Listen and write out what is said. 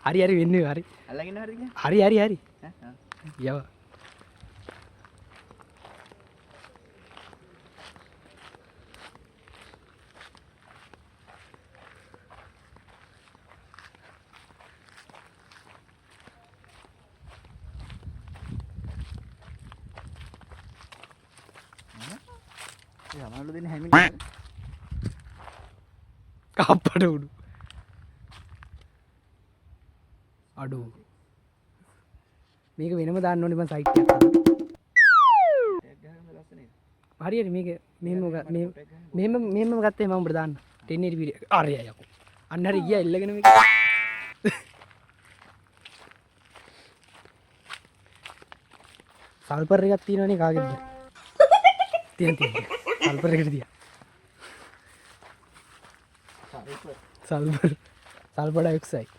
හරි හරි වෙන්නේ හරි. අල්ලගෙන හරිද? හරි හරි හරි. යව. යමනවලු දෙන්නේ හැමින්. කප්පට උඩු. අඩු. මේක වෙනම දාන්න ඕනේ මම සයිට් එකක් කරලා. හරි හරි මේක මෙහෙම ගත්තේ මම උඹට දාන්න. 1080 වීඩියෝ. අර යකෝ. අන්න හරි ගියා එල්ලගෙන මේක. සල්පර් එකක් තියෙනවනේ කාගෙද? තියෙන. සල්පර් එකට තියා. සල්පර්. සල්පර් ඩයොක්සයිඩ්.